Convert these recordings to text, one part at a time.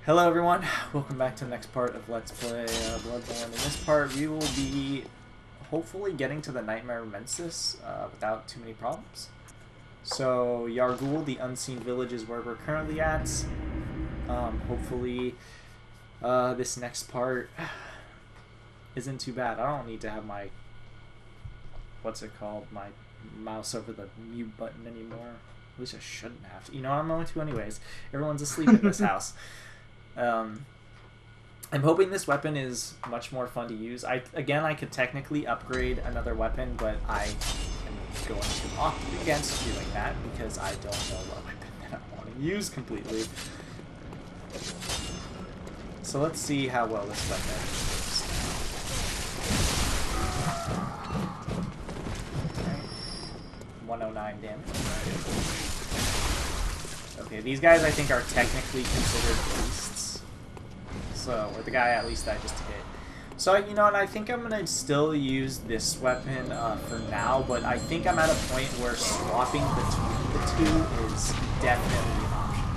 Hello everyone, welcome back to the next part of Let's Play Bloodborne. In this part we will be hopefully getting to the Nightmare Mensis without too many problems. So Yargul, the Unseen Village, is where we're currently at. Hopefully this next part isn't too bad. I don't need to have my, my mouse over the mute button anymore. At least I shouldn't have to. You know what I'm going to anyways. Everyone's asleep in this house. I'm hoping this weapon is much more fun to use. I could technically upgrade another weapon, but I am going to opt against doing that because I don't know what weapon that I want to use completely. So let's see how well this weapon works. Okay. 109 damage. Okay, these guys I think are technically considered beasts. So, or the guy at least I just hit. So, you know what, I think I'm going to still use this weapon for now, but I think I'm at a point where swapping between the two is definitely an option.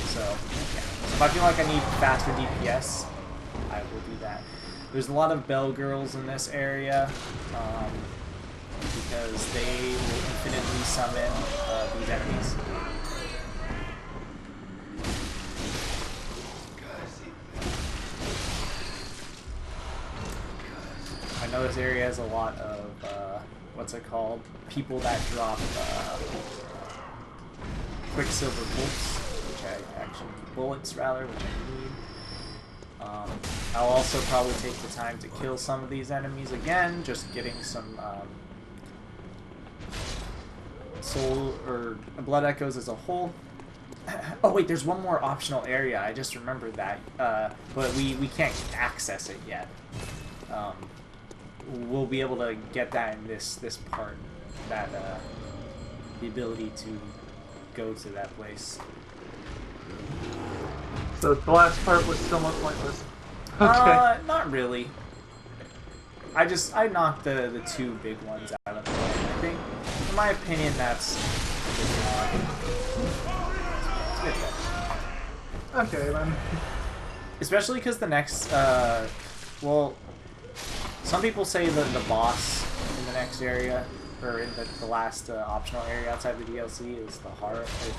So, yeah. So if I feel like I need faster DPS, I will do that. There's a lot of bell girls in this area. Because they will infinitely summon these enemies. I know this area has a lot of, people that drop quicksilver bullets, which I need. I'll also probably take the time to kill some of these enemies again, just getting some, soul or blood echoes as a whole. Oh wait, there's one more optional area. I just remembered that, but we can't access it yet. We'll be able to get that in this part. That the ability to go to that place. So the last part was somewhat pointless. Okay. Not really. I knocked the two big ones out of the way. I think, in my opinion, that's okay, then. Especially because the next, well, some people say that the boss in the next area, or in the last optional area outside the DLC,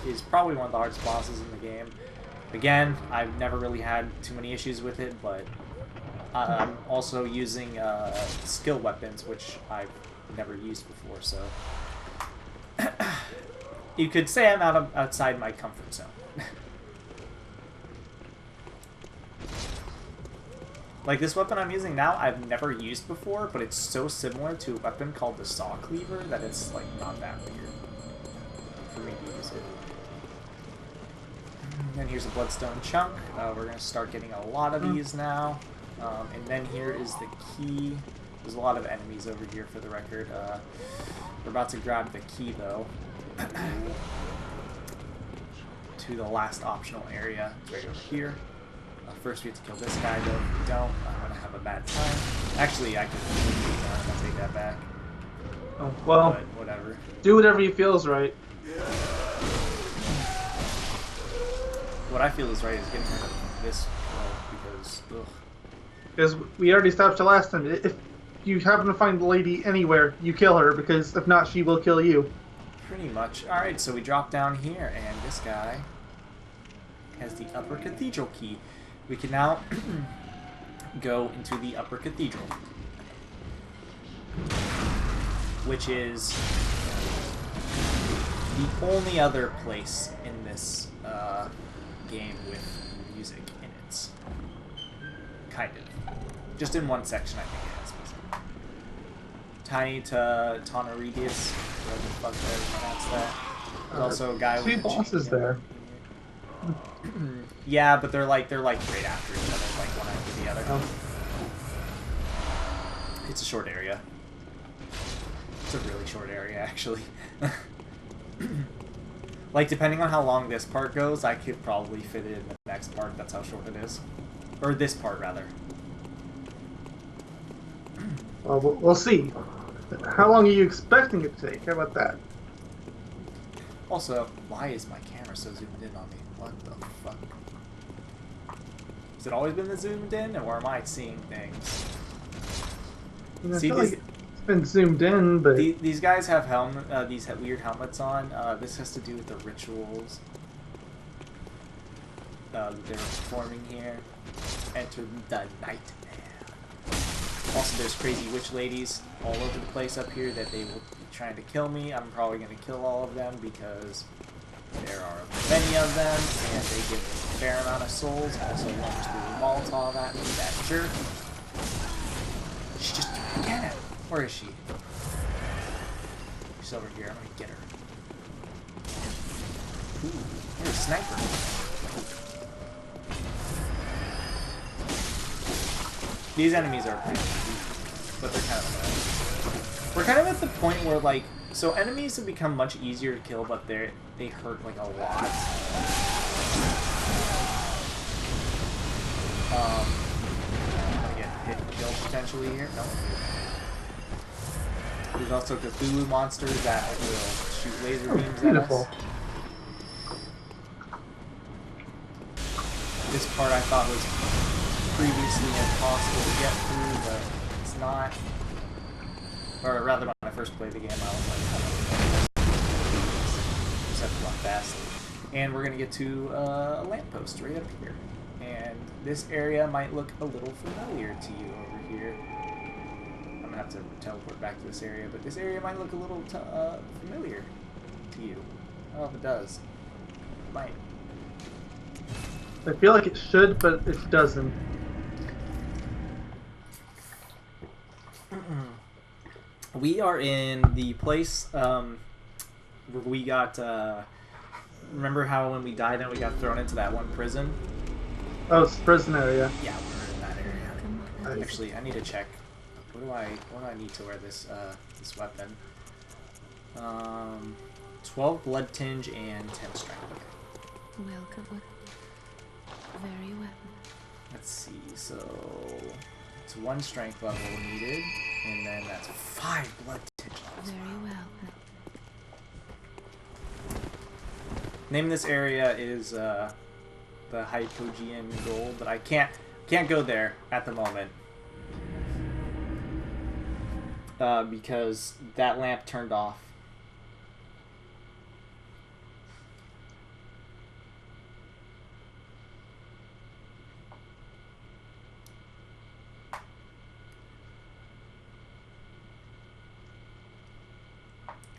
is probably one of the hardest bosses in the game. Again, I've never really had too many issues with it, but I'm also using skill weapons, which I've never used before, so you could say I'm outside my comfort zone. Like this weapon I'm using now, I've never used before, but it's so similar to a weapon called the Saw Cleaver that it's like not that weird for me to use it. And then here's a bloodstone chunk. We're gonna start getting a lot of these now. And then here is the key. There's a lot of enemies over here for the record. We're about to grab the key though. To the last optional area. It's right over here. First we have to kill this guy though. If we don't, I'm gonna have a bad time. Actually, I could I'll take that back. Oh, well, but whatever. Do whatever you feel is right. What I feel is right is getting rid of this girl because, ugh. Because we already established the last time. If you happen to find the lady anywhere, you kill her, because if not, she will kill you. Pretty much. Alright, so we drop down here, and this guy has the upper cathedral key. We can now go into the upper cathedral, which is the only other place in this game with music in it. Kind of. Just in one section, I think it has music. Tiny to Tonaridius, whatever the fuck I pronounce that. There's also a guy with two bosses there. Yeah, but they're like right after each other, like one after the other. Oh. It's a short area. It's a really short area, actually. Like, depending on how long this part goes, I could probably fit it in the next part. That's how short it is. Or this part, rather. Well, we'll see. How long are you expecting it to take? How about that? Also, why is my camera so zoomed in on me? What the fuck? Has it always been the zoomed in, or am I seeing things? I See, feel these, like it's been zoomed in, but these guys have these weird helmets on. This has to do with the rituals that they're performing here. Enter the nightmare. Also, there's crazy witch ladies all over the place up here that they will be trying to kill me. I'm probably going to kill all of them because there are many of them, and they give a fair amount of souls. Also, one threw a Molotov at me, that jerk. She's just doing it again. Where is she? She's over here. I'm going to get her. Ooh, there's a sniper. These enemies are pretty easy, but they're kind of annoying. We're kind of at the point where, like, so enemies have become much easier to kill, but they hurt, like, a lot. I'm gonna get hit and killed potentially here. No. There's also Cthulhu monsters that will shoot laser beams at us. This part I thought was previously impossible to get through, but it's not. Or rather, when I first played the game, I was like, just have to run fast. And we're gonna get to a lamppost right up here. And this area might look a little familiar to you over here. I'm gonna have to teleport back to this area, but this area might look a little familiar to you. I don't know if it does. It might. I feel like it should, but it doesn't. We are in the place where we got. Remember how when we died and we got thrown into that one prison? Oh, it's the prison area. Yeah, we're in that area. Actually, I need to check. What do I need to wear this this weapon? 12 blood tinge and 10 strength. Okay. Welcome. Very well. Let's see. So it's 1 strength level needed, and then that's 5 blood tinge levels. Very well. Name of this area is the Hypogean Gold, but I can't go there at the moment because that lamp turned off.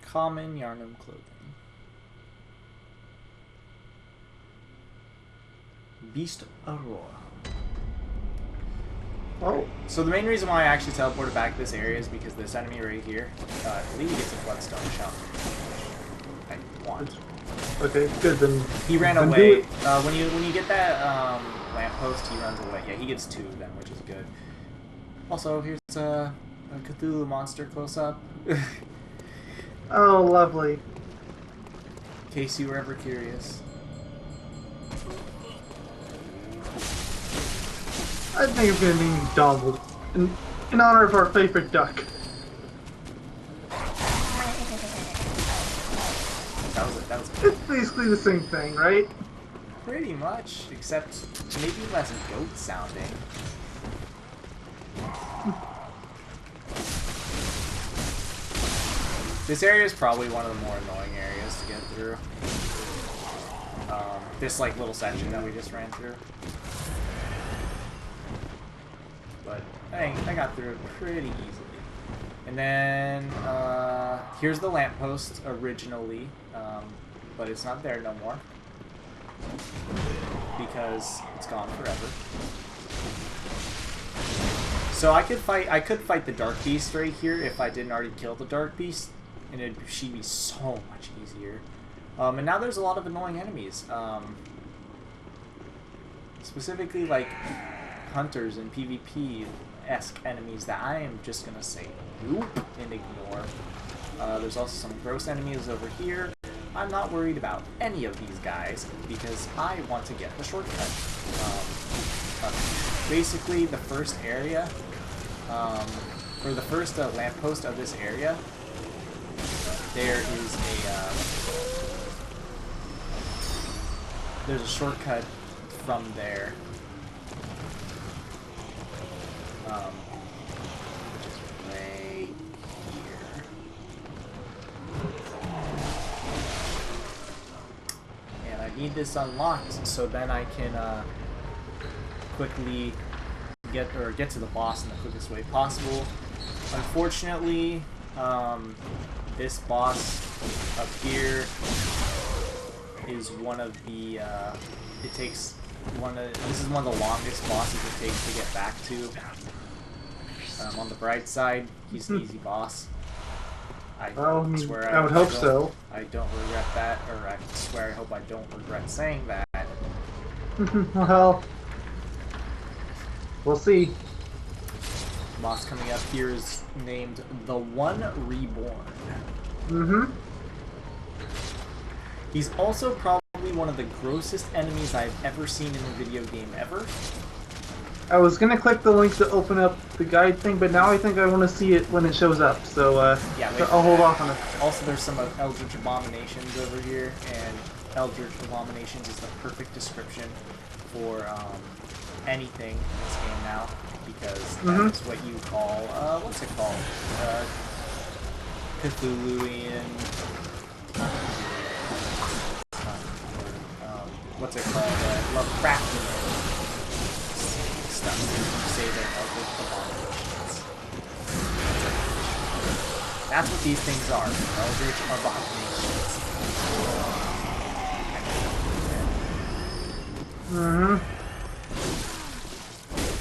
Common Yarnum clothing. Beast Aurora. Oh. So the main reason why I actually teleported back to this area is because this enemy right here, I believe he gets a bloodstone shot. I want. Okay, good then. He ran away. When you get that lamppost, he runs away. Yeah, he gets 2 then, which is good. Also, here's a Cthulhu monster close up. Oh, lovely. In case you were ever curious. I think I'm gonna name you Donald in honor of our favorite duck. That was It's basically the same thing, right? pretty much, except maybe less goat sounding. This area is probably one of the more annoying areas to get through. This like little section that we just ran through. But I got through it pretty easily. And then here's the lamppost originally, but it's not there no more because it's gone forever. So I could fight the Dark Beast right here if I didn't already kill the Dark Beast, and she'd be so much easier. And now there's a lot of annoying enemies, specifically like hunters and PvP-esque enemies that I am just gonna say nope and ignore. There's also some gross enemies over here. I'm not worried about any of these guys because I want to get the shortcut. Basically, the first area, or the first lamppost of this area, there is a there's a shortcut from there. Which is right here. And I need this unlocked so then I can quickly get to the boss in the quickest way possible. Unfortunately, this boss up here is one of the this is one of the longest bosses it takes to get back to. On the bright side, he's an easy boss. I swear I would hope so. I don't regret that, or I swear I hope I don't regret saying that. Well, we'll see. The boss coming up here is named the One Reborn. Mm-hmm. He's also probably one of the grossest enemies I've ever seen in a video game ever. I was gonna click the link to open up the guide thing, but now I think I want to see it when it shows up, so yeah, I'll hold off on it. Also, there's some Eldritch Abominations over here, and Eldritch Abominations is the perfect description for anything in this game now, because that's what you call, what's it called? Cthulhuian... what's it called? Lovecraftian stuff. You say they're Eldritch Abominations. That's what these things are. Eldritch Abominations.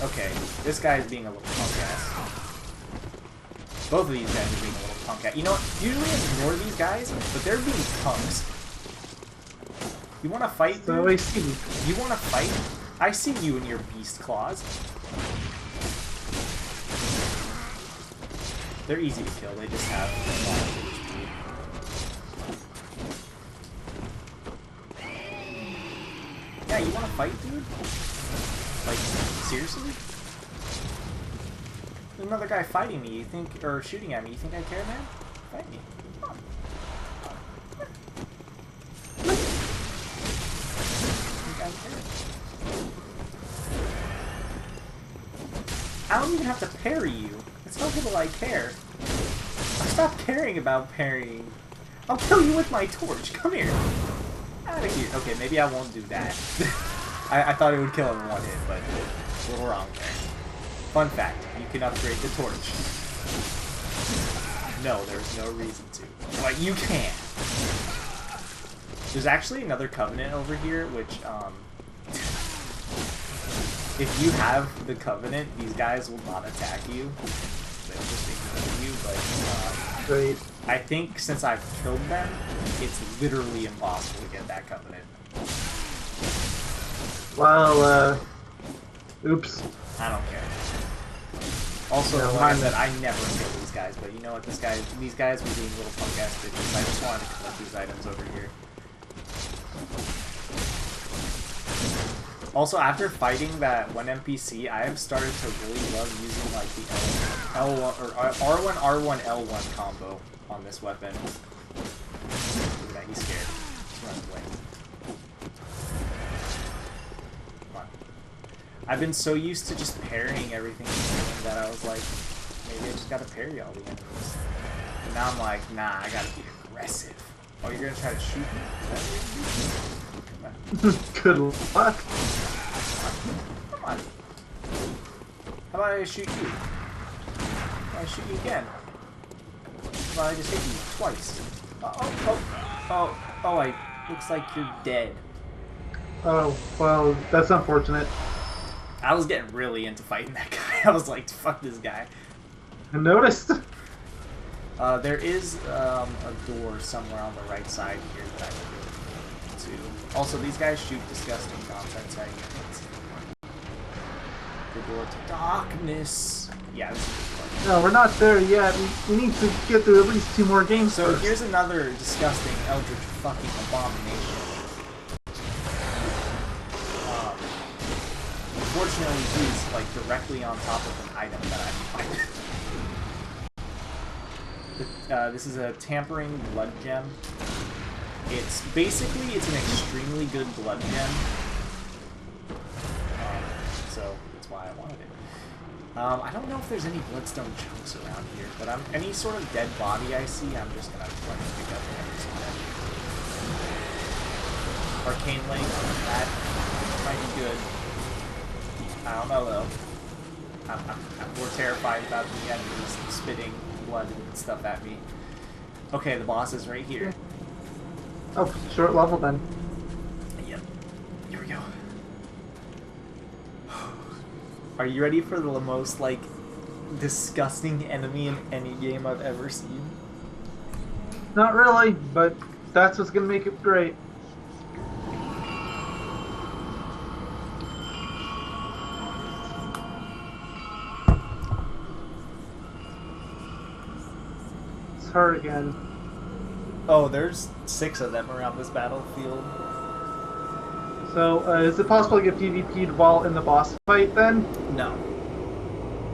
Okay, this guy's being a little punk ass. Both of these guys are being a little punk ass. You know what? Usually ignore these guys, but they're being punks. You wanna fight, dude? So I see. You wanna fight? I see you and your beast claws. They're easy to kill, they just have a lot of HP. Yeah, you wanna fight, dude? Like, seriously? There's another guy fighting me, you think, or shooting at me, you think I care, man? Fight me. Come on. I don't even have to parry you. It's not little I care. I stopped caring about parrying. I'll kill you with my torch. Come here. Out of here. Okay, maybe I won't do that. I thought it would kill him in one hit, but a little wrong there. Fun fact, you can upgrade the torch. No, there's no reason to. But you can. There's actually another covenant over here, which, if you have the covenant, these guys will not attack you. They'll just ignore you, but, Great. I think since I've killed them, it's literally impossible to get that covenant. Well, oops. I don't care. Also, No, like I said, I never kill these guys, but you know what, these guys were being little punk ass bitches. I just wanted to collect these items over here. Also, after fighting that one NPC, I have started to really love using like the L1 or R1 R1 L1 combo on this weapon. Look at that, he's scared. He's running away. Come on. I've been so used to just parrying everything that I was like, maybe I just gotta parry all the enemies. And now I'm like, nah, I gotta be aggressive. Oh, you're gonna try to shoot me? Good luck. Come on. How about I shoot you? How about I shoot you again? How about I just hit you twice? Looks like you're dead. Oh, well, that's unfortunate. I was getting really into fighting that guy. I was like, fuck this guy. I noticed. There is a door somewhere on the right side here that I can go to. Also, these guys shoot disgusting nonsense at you. The door to darkness. Yeah, this is good. No, we're not there yet. We need to get through at least 2 more games So first. here's another disgusting eldritch fucking abomination. Unfortunately, he's like directly on top of an item that I find. This is a tampering blood gem. It's basically, it's an extremely good blood gem. So that's why I wanted it. I don't know if there's any bloodstone chunks around here, but any sort of dead body I see, I'm just gonna plug it together every single Arcane Link, that might be good. I don't know though. I'm more terrified about the enemies spitting blood and stuff at me. Okay, the boss is right here. Oh, short level then. Yep. Here we go. Are you ready for the most, like, disgusting enemy in any game I've ever seen? Not really, but that's what's gonna make it great. It's her again. Oh, there's 6 of them around this battlefield. So, is it possible to get PvP'd while in the boss fight then? No.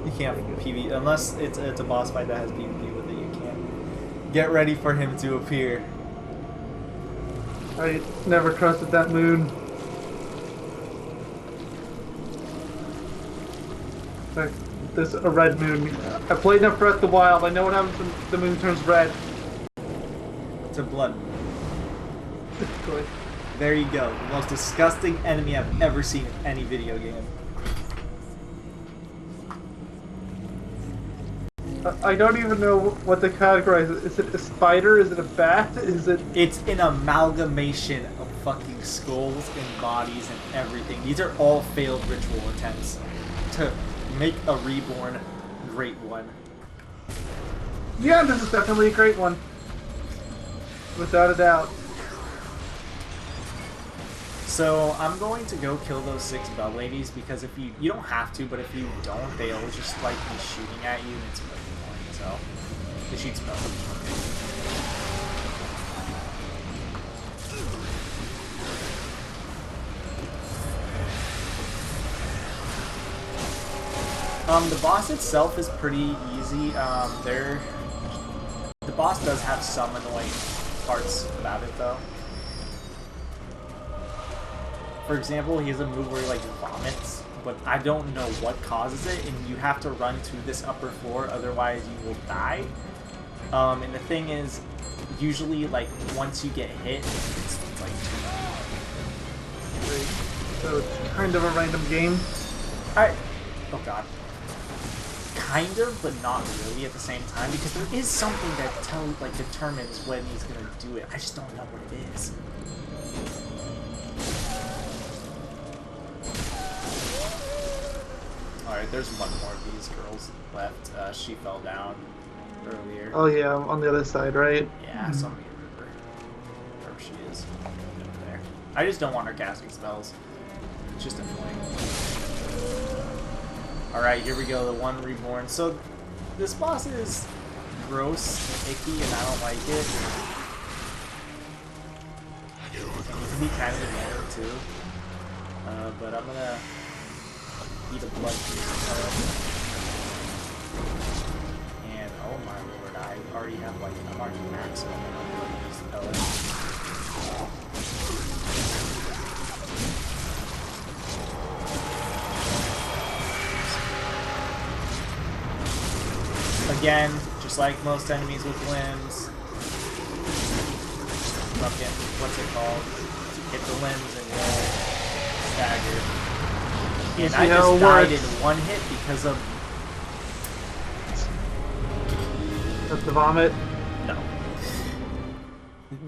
You can't PvP, unless it's a boss fight that has PvP with it, you can't. Get ready for him to appear. I never trusted that moon. Like, this a red moon. I played enough Breath of the Wild. I know what happens when the moon turns red. To blood. Good. There you go. The most disgusting enemy I've ever seen in any video game. I don't even know what to categorize it. Is it a spider? Is it a bat? Is it... It's an amalgamation of fucking skulls and bodies and everything. These are all failed ritual attempts to make a reborn great one. Yeah, this is definitely a great one. Without a doubt. So I'm going to go kill those 6 bell ladies because if you don't have to, but if you don't, they'll just like be shooting at you and it's really annoying. So they shoot spells. The boss itself is pretty easy. The boss does have some annoying parts about it though. For example, he has a move where he like vomits, but I don't know what causes it, and you have to run to this upper floor, otherwise you will die. And the thing is, usually like once you get hit, it's like too bad. So it's kind of a random game. Oh god. Kind of, but not really at the same time, because there is something that determines when he's gonna do it. I just don't know what it is. Alright, there's one more of these girls left. She fell down earlier. Oh yeah, on the other side, right? Yeah, I saw me remember. Wherever she is. Over there. I just don't want her casting spells. It's just annoying. Alright, here we go, the one reborn. So, this boss is gross and icky, and I don't like it. It can be kind of annoying, too. But I'm gonna eat a blood piece. And, oh my lord, I already have, like, I'm already maxed on a blood piece pellet. Again, just like most enemies with limbs, fucking, what's it called? Hit the limbs and roll, stagger. And I just died in one hit because of... That's the vomit? No.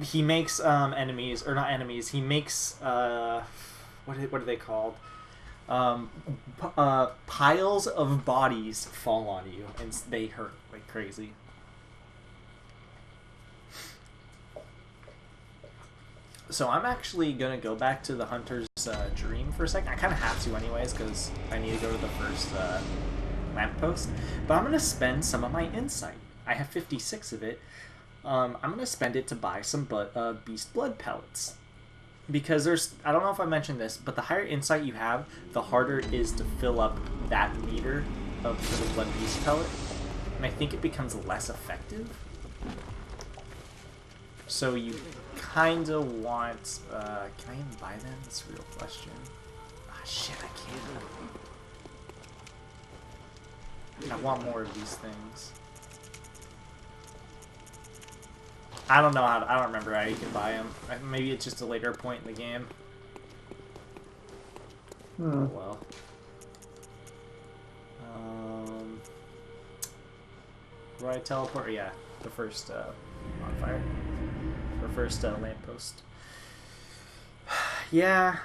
He makes enemies, or not enemies, he makes, what are they called? Piles of bodies fall on you, and they hurt like crazy. So I'm actually gonna go back to the Hunter's Dream for a second. I kind of have to anyways, because I need to go to the first lamppost. But I'm gonna spend some of my insight. I have 56 of it. I'm gonna spend it to buy some beast blood pellets. Because there's, I don't know if I mentioned this, but the higher insight you have, the harder it is to fill up that meter for the blood beast pellet. And I think it becomes less effective. So you kind of want... can I even buy them? That's a real question. Ah, shit, I can't. I want more of these things. I don't know how to, I don't remember how you can buy them. Maybe it's just a later point in the game. Oh well. Where I teleport? Yeah, the first bonfire. Or first lamppost. Yeah,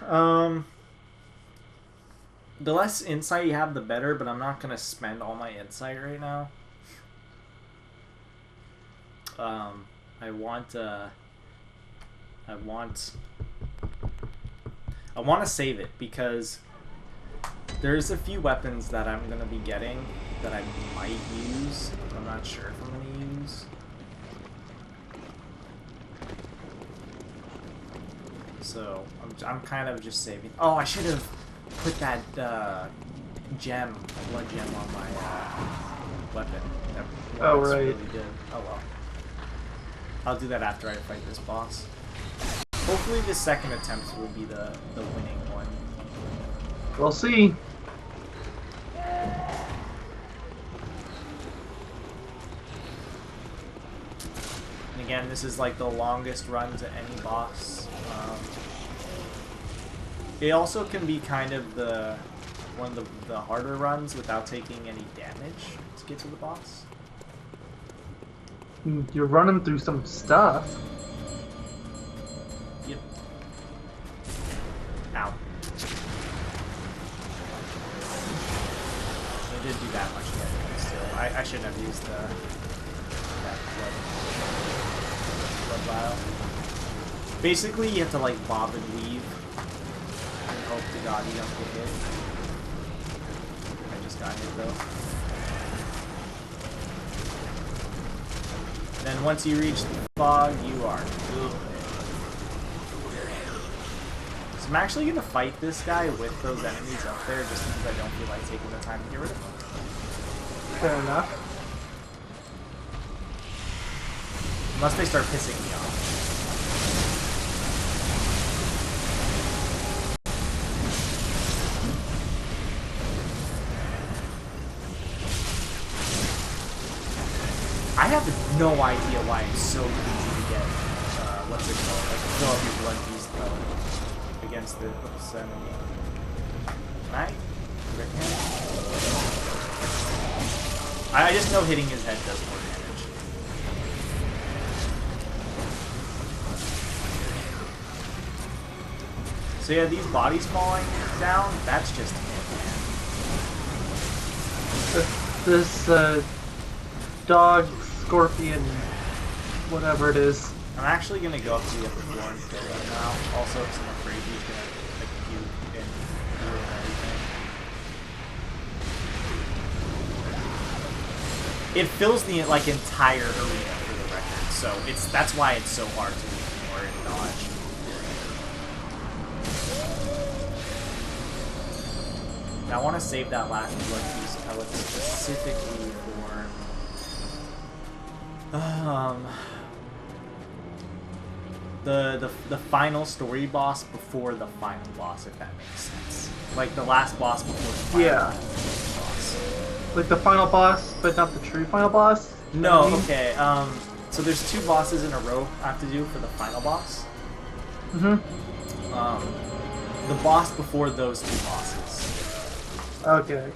the less insight you have, the better, but I'm not gonna spend all my insight right now. I want to save it because there's a few weapons that I'm gonna be getting that I might use. I'm not sure if I'm gonna use. So I'm kind of just saving. Oh, I should have put that gem, blood gem, on my weapon. Oh right. Really good. Oh well. I'll do that after I fight this boss. Hopefully the second attempt will be the winning one. We'll see. And again, this is like the longest run to any boss. It also can be kind of one of the harder runs without taking any damage to get to the boss. You're running through some stuff. Yep. Ow. It didn't do that much yet, but still. I shouldn't have used that blood vial. Basically, you have to like bob and weave and hope to God you don't get hit. I just got hit though. Then once you reach the fog, you are good. So I'm actually going to fight this guy with those enemies up there just because I don't feel like taking the time to get rid of them. Fair enough. Unless they start pissing me off. I have no idea why it's so easy to get, what's it called? Like, fill up your blood beast against the enemy. Right? I just know hitting his head does more damage. So yeah, these bodies falling down, that's just it, man. This, dog, scorpion, whatever it is. I'm actually gonna go up to the upper floor and kill him now. Also, because I'm afraid he's gonna like puke and ruin everything. It fills the like entire arena for the record, so that's why it's so hard to ignore and dodge. Now I want to save that last blood piece pellet specifically for the final story boss before the final boss, if that makes sense. Like the last boss before the final boss. Like the final boss, but not the true final boss? No, okay. So there's two bosses in a row I have to do for the final boss. Mm-hmm. The boss before those two bosses. Okay.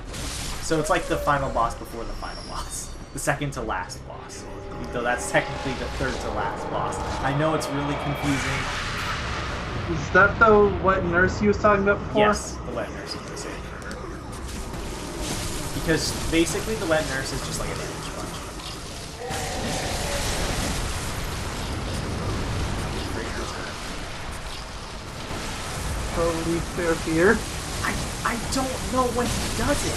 So it's like the final boss before the final boss. The second to last boss. Though that's technically the third to last boss. I know it's really confusing. Is that the wet nurse you was talking about before? Yes, the wet nurse is the same for her. Because basically the wet nurse is just like a damage sponge. Totally fair fear. I don't know when he does it.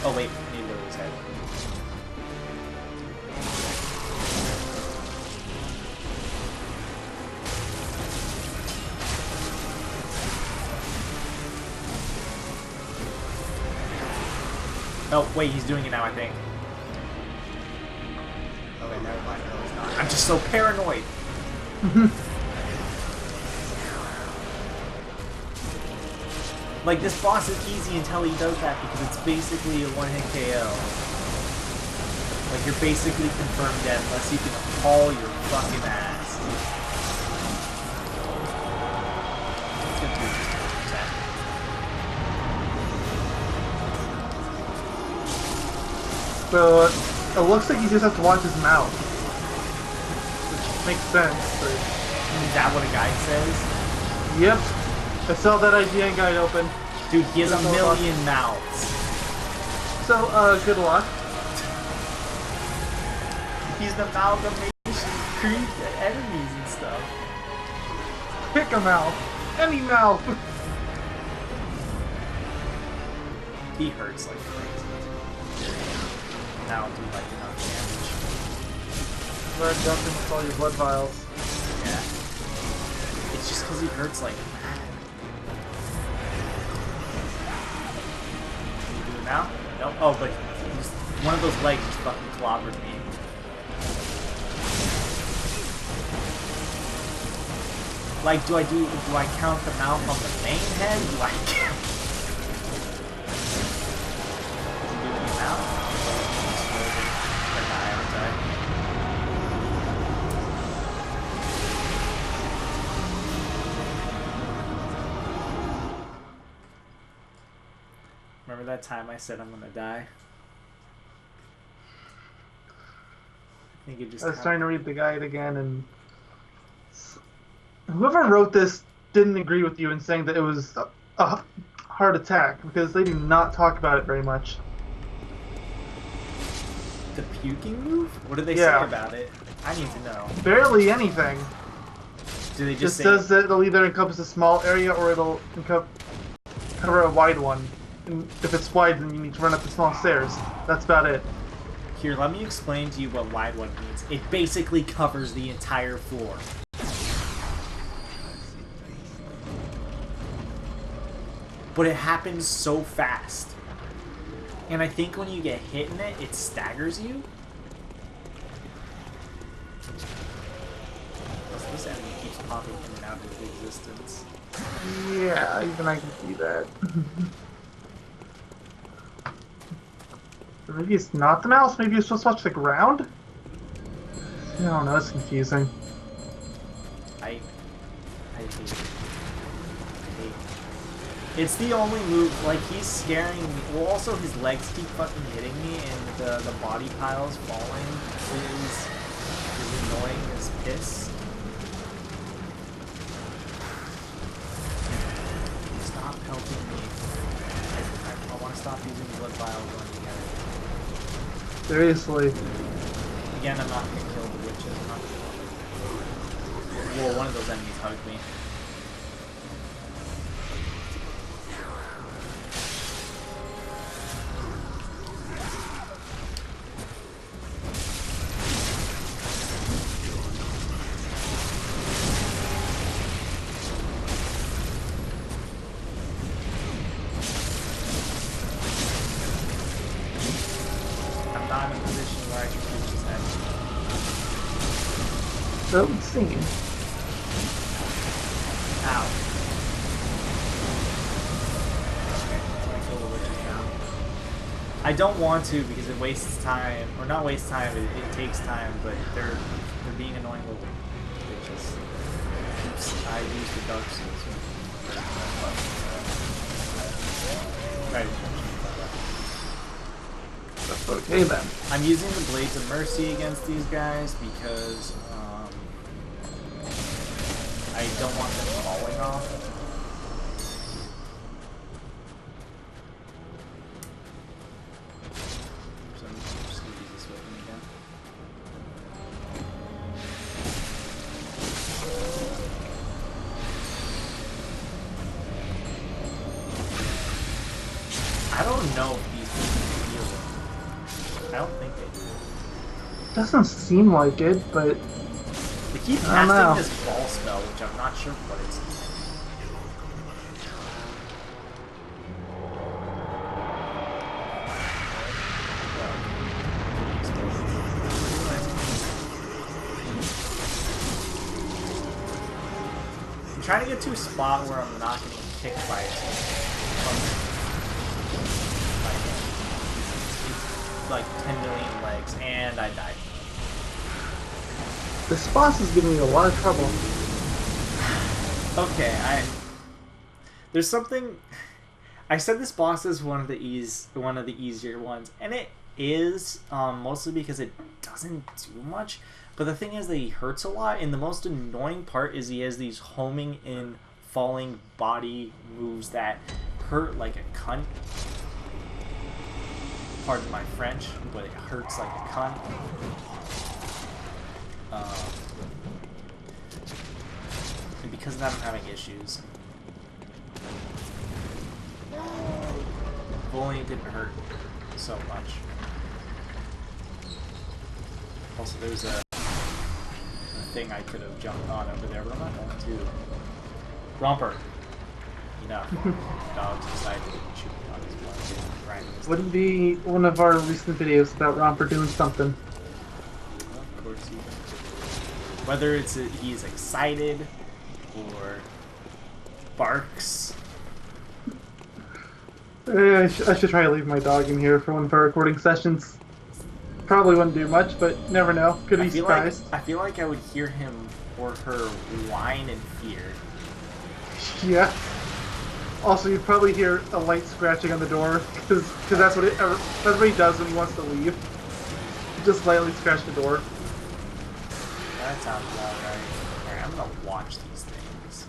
Oh wait, I need to lower his head. Oh, wait, he's doing it now, I think. Okay. Wait, never mind. No, he's not. I'm just so paranoid. Like, this boss is easy until he does that because it's basically a one-hit KO. Like, you're basically confirmed dead unless you can haul your fucking ass. It's gonna do just an attack. So it looks like you just have to watch his mouth, which makes sense. But... Is that what a guide says? Yep, I saw that IGN guide open. Dude, he has a million mouths. So, good luck. He's the amalgamation of enemies and stuff. Pick a mouth. Any mouth. He hurts like crazy. Now do like enough damage. Learn jumping with all your blood vials. Yeah. It's just because he hurts like mad. Can you do it now? No. Oh, but he's, one of those legs just fucking clobbered me. Like, do I count the mouth on the main head? Do I count? Does he do any mouth? Remember that time I said I'm gonna die? I think it just I was trying to read the guide again, and whoever wrote this didn't agree with you in saying that it was a heart attack, because they do not talk about it very much. The puking move? What do they say about it? I need to know. Barely anything. Do they It just say says that it'll either encompass a small area or it'll cover a wide one. And if it's wide, then you need to run up the small stairs. That's about it. Here, let me explain to you what wide one means. It basically covers the entire floor. But it happens so fast. And I think when you get hit in it, it staggers you. This enemy keeps popping in and out of existence. Yeah, even I can see that. Or maybe it's not the mouse, maybe you're supposed to watch the ground? I don't know, it's confusing. I hate it. It's the only move, like, he's scaring me. Well, also his legs keep fucking hitting me, and the body piles falling is annoying as piss. Stop helping me. I want to stop using blood vials on you guys. Seriously. Again, I'm not going to kill the witches. Well, one of those enemies hugged me. Don't sing. Ow. Okay, so I kill the witches now. I don't want to because it wastes time, or not wastes time, it takes time, but they're being annoying little bitches. Oops, I used the Dark Souls. Right. That's okay then. I'm using the Blades of Mercy against these guys because I don't want them falling off. So I'm just going to use this weapon again. I don't know if these things heal. I don't think they do. Doesn't seem like it, but They keep I don't know. casting this ball spell, which I'm not sure what it's. I'm trying to get to a spot where I'm not getting kicked by it. It's like 10 million legs, and I died. This boss is giving me a lot of trouble. Okay, there's something. I said this boss is one of the easier ones, and it is mostly because it doesn't do much. But the thing is that he hurts a lot, and the most annoying part is he has these homing in, falling body moves that hurt like a cunt. Pardon my French, but it hurts like a cunt. And because of that, I'm having issues. If only it didn't hurt so much. Also, there's a thing I could have jumped on over there, but I'm not going to. Romper. Enough. Dogs decided to shoot me on his blood. Wouldn't be one of our recent videos about Romper doing something. Well, of course he. Whether it's he's excited or barks. I should try to leave my dog in here for one of our recording sessions. Probably wouldn't do much, but never know. Could be surprised. I feel like I would hear him or her whine in fear. Yeah. Also, you'd probably hear a light scratching on the door, because that's what he does when he wants to leave. Just lightly scratch the door. That sounds about right. Alright, I'm gonna watch these things.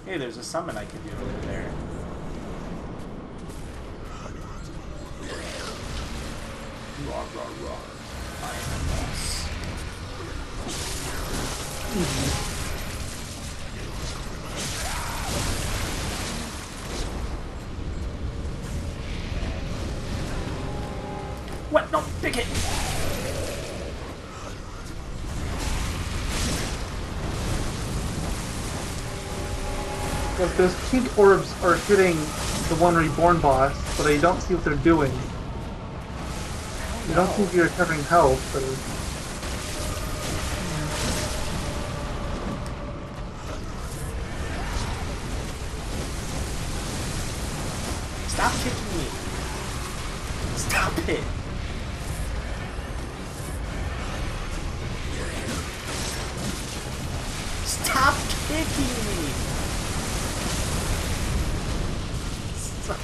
Hey, there's a summon I can do over there. Rawr, rawr, rawr. I am the boss. What? No, pick it! Because those pink orbs are hitting the one reborn boss, but I don't see what they're doing. You don't seem to be recovering health, but... Stop kicking me! Stop it! Stop kicking me! Stop.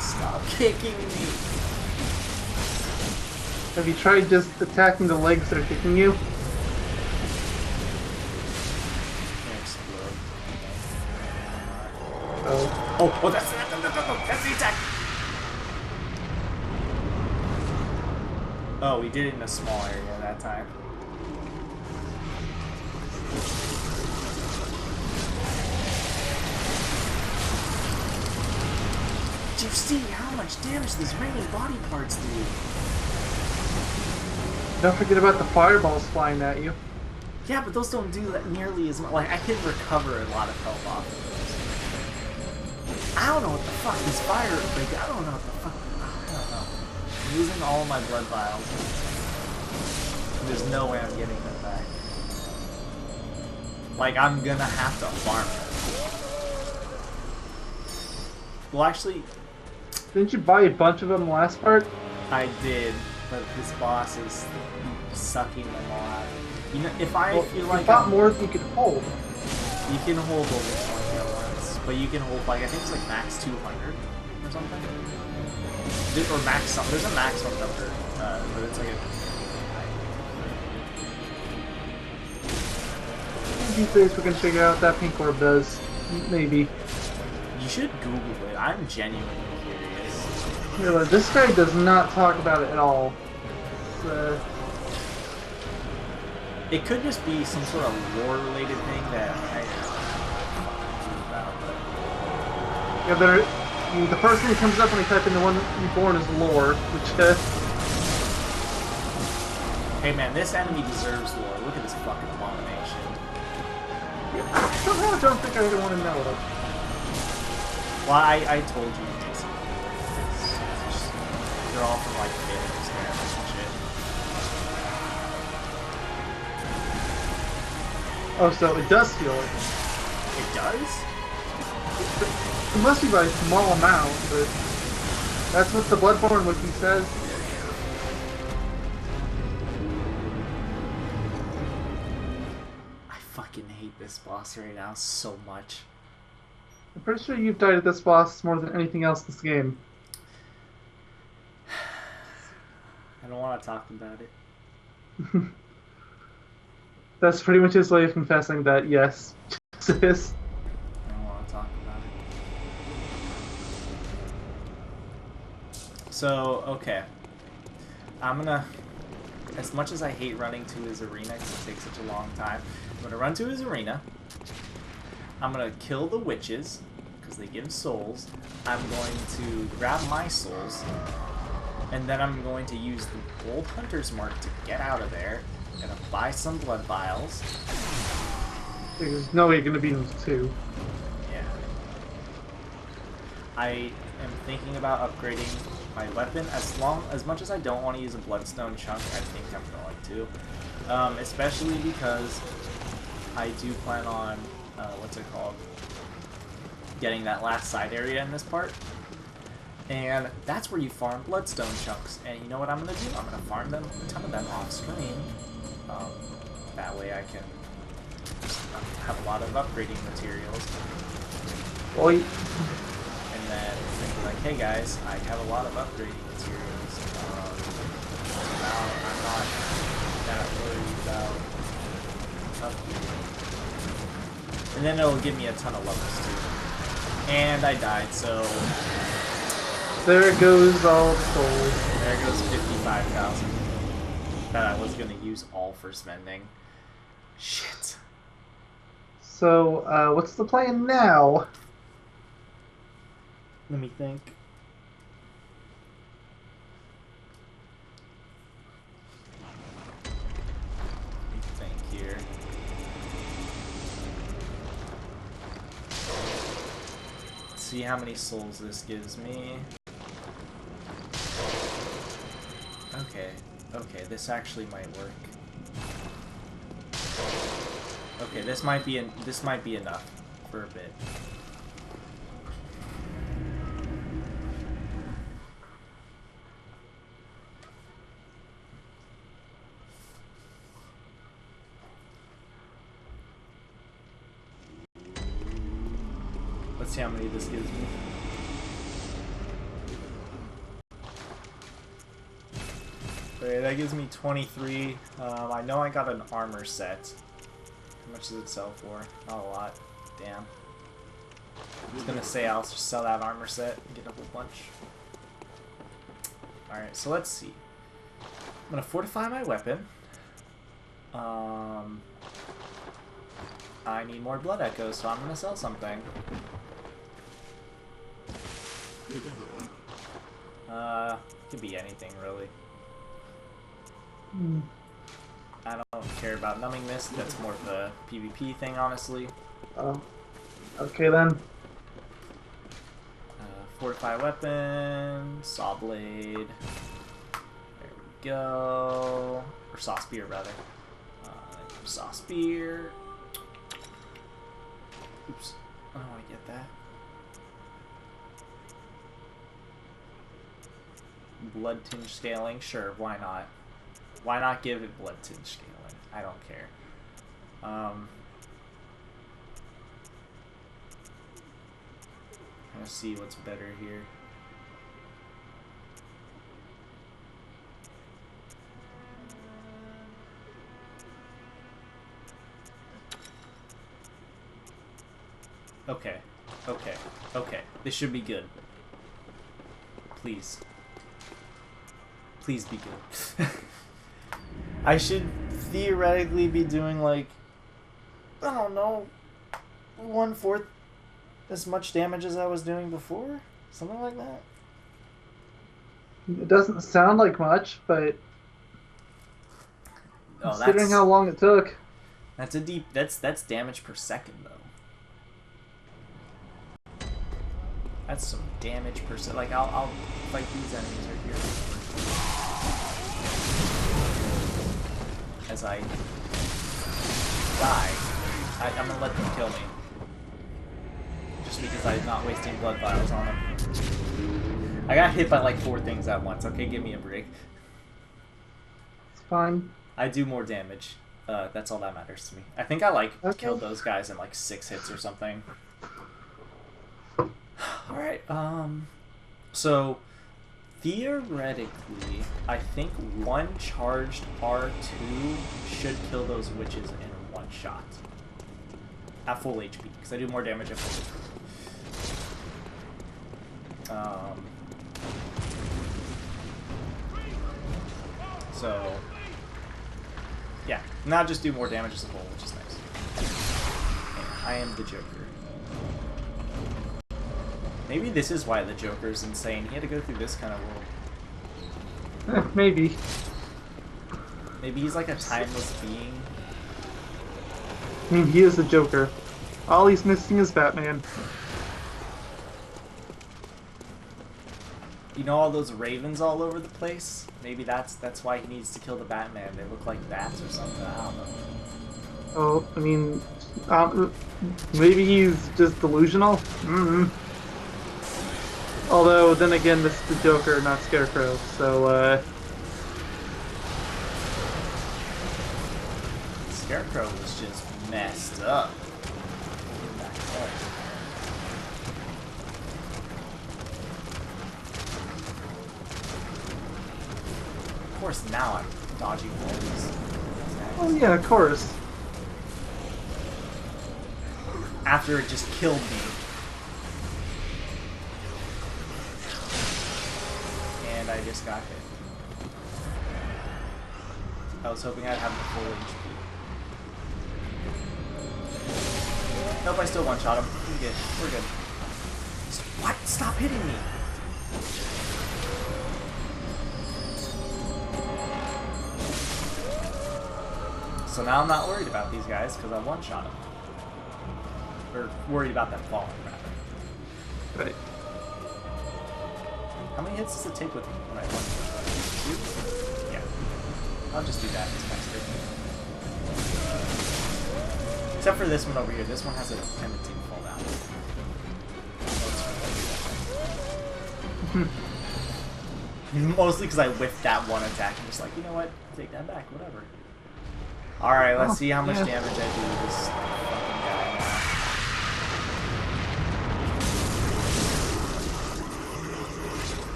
Stop kicking me! Have you tried just attacking the legs that are kicking you? Explode. Oh. Oh, that's the attack! Oh, we did it in a small area that time. Do you see how much damage these raining body parts do? Don't forget about the fireballs flying at you. Yeah, but those don't do that nearly as much. Like, I can recover a lot of health off of those. I don't know what the fuck this fire... Like, I don't know what the fuck... I don't know. I'm losing all my blood vials. And there's no way I'm getting them back. Like, I'm gonna have to farm it. Well, actually... Didn't you buy a bunch of them last part? I did, but this boss is sucking them all out. You know, if I feel like... You bought more than you could hold. You can hold over 20 at once, but you can hold, like, I think it's like max 200 or something. Or max something. There's a maximum number, but it's like a... These days we can figure out what that pink orb does. Maybe. You should Google it. I'm genuinely curious. Yeah, look, this guy does not talk about it at all. It could just be some sort of lore-related thing that I about, but... Yeah, the first thing that comes up when I type in the one reborn is lore, which Hey man, this enemy deserves lore. Look at this fucking abomination. Somehow I don't think I want to know it. Well, I told you basically. They're all from like failed experiments and shit. Oh, so it does heal it. It does? It must be by a small amount, but that's what the Bloodborne wiki says. I fucking hate this boss right now so much. I'm pretty sure you've died at this boss more than anything else in this game. I don't want to talk about it. That's pretty much his way of confessing that, yes, it is. I don't want to talk about it. So, okay. I'm gonna... As much as I hate running to his arena because it takes such a long time, I'm gonna run to his arena. I'm gonna kill the witches because they give souls. I'm going to grab my souls. And then I'm going to use the gold hunter's mark to get out of there. I'm gonna buy some blood vials. There's no way you're gonna beat him with 2. Yeah. I am thinking about upgrading my weapon. As much as I don't want to use a bloodstone chunk, I think I'm going to. Especially because I do plan on what's it called? Getting that last side area in this part. And that's where you farm bloodstone chunks. And you know what I'm going to do? I'm going to farm them, a ton of them off screen. That way I can just have a lot of upgrading materials. Oi. And then be like, hey guys, I have a lot of upgrading materials. Now I'm not that worried about upgrading. And then it'll give me a ton of levels too. And I died, so... There goes all the souls. There goes 55,000 that I was going to use all for spending. Shit. So, what's the plan now? Let me think. Here. Let's see how many souls this gives me. Okay, this actually might work. Okay, this might be enough for a bit. Let's see how many this gives me. Okay, that gives me 23. I know I got an armor set. How much does it sell for? Not a lot. Damn. I was gonna say I'll just sell that armor set and get a whole bunch. Alright, so let's see. I'm gonna fortify my weapon. I need more blood echoes, so I'm gonna sell something. Could be anything really. I don't care about numbing mist. That's more of a PvP thing, honestly. Okay then. Fortify weapon, saw blade. There we go. Or saw spear, rather. Saw spear. Oops. Oh, I get that. Blood tinge scaling, sure, why not? Why not give it blood tinge scaling? I don't care. Let's see what's better here. Okay. This should be good. Please. Please be good. I should theoretically be doing like, I don't know, 1/4 as much damage as I was doing before? Something like that? It doesn't sound like much, but Oh, Considering how long it took. That's a deep. That's damage per second though. That's some damage per second. Like I'll fight these enemies right here. As I die, I'm gonna let them kill me. Just because I'm not wasting blood vials on them. I got hit by like 4 things at once. Okay, give me a break. It's fine. I do more damage. That's all that matters to me. I think I like Okay. killed those guys in like 6 hits or something. Alright, so theoretically, I think 1 charged R2 should kill those witches in 1 shot. At full HP, because I do more damage at full HP. So, yeah, not just do more damage as a whole, which is nice. And I am the Joker. Maybe this is why the Joker's insane. He had to go through this kind of world. Maybe. Maybe he's like a timeless being. I mean, he is the Joker. All he's missing is Batman. You know all those ravens all over the place? Maybe that's why he needs to kill the Batman. They look like bats or something. I don't know. Oh, I mean, maybe he's just delusional? Although, then again, this is the Joker, not Scarecrow, so, Scarecrow was just messed up. Of course, now I'm dodging all these. Oh yeah, of course. After it just killed me. And I just got hit. I was hoping I'd have the full HP. Nope, I still one-shot him. We're good. We're good. What? Stop hitting me! So now I'm not worried about these guys because I one-shot them. Or worried about them falling, rather. Right. How many hits does it take with when I one-shot? 2? Yeah. I'll just do that. It's faster. Except for this one over here. This one has a tendency to fall down. Mostly because I whiffed that one attack. I'm just like, you know what? Take that back. Whatever. Alright, let's see how much damage I do to this fucking guy now.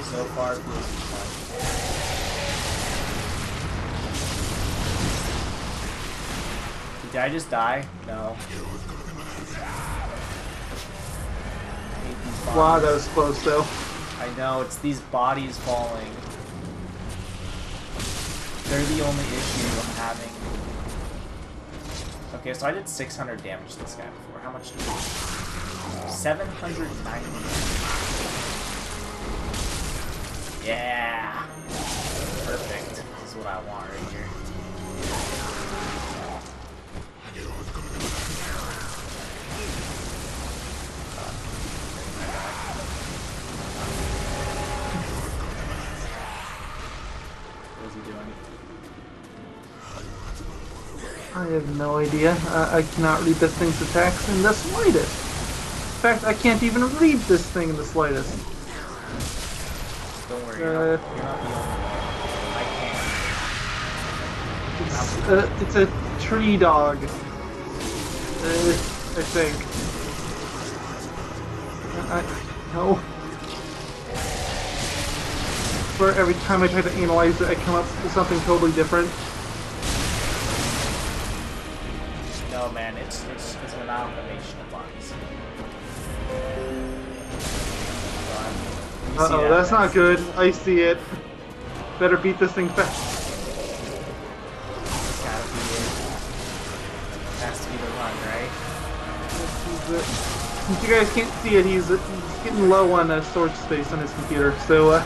So far, it feels fun. Did I just die? No. I hate these bodies. Wow, that was close, though. I know, it's these bodies falling. They're the only issue I'm having. Okay, so I did 600 damage to this guy before. How much do we do? 790. Yeah! Perfect. This is what I want right here. What is he doing? I have no idea. I cannot read this thing's attacks in the slightest. In fact, I can't even read this thing in the slightest. Don't worry, you're not the only one. I can't. It's a tree dog. I think. No. For every time I try to analyze it, I come up with something totally different. No, man, it's an amalgamation of bodies. Uh-oh, that's not good. I see it. Better beat this thing fast. That's gotta be it. Has to be the run, right? Since you guys can't see it, he's getting low on storage space on his computer, so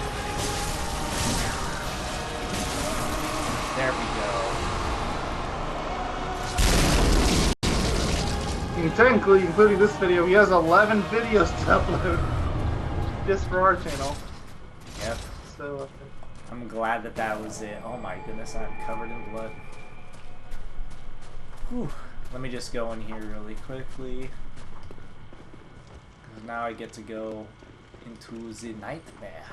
mean, technically, including this video, he has 11 videos to upload just for our channel. Yep. So, I'm glad that that was it. Oh my goodness, I'm covered in blood. Whew. Let me just go in here really quickly. Because now I get to go into the nightmare.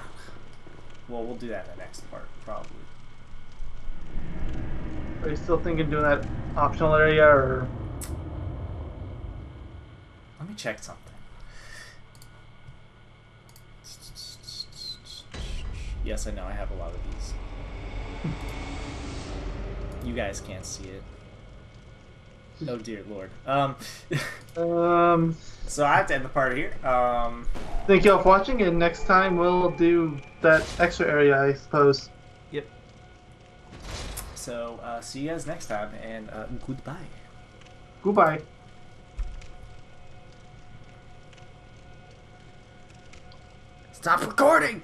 Well, we'll do that in the next part, probably. are you still thinking doing that optional area, or? Let me check something. Yes, I know, I have a lot of these. You guys can't see it. Oh dear lord. So I have to end the part here. Thank you all for watching, and next time we'll do that extra area, I suppose. Yep. So, see you guys next time, and goodbye. Goodbye. Stop recording!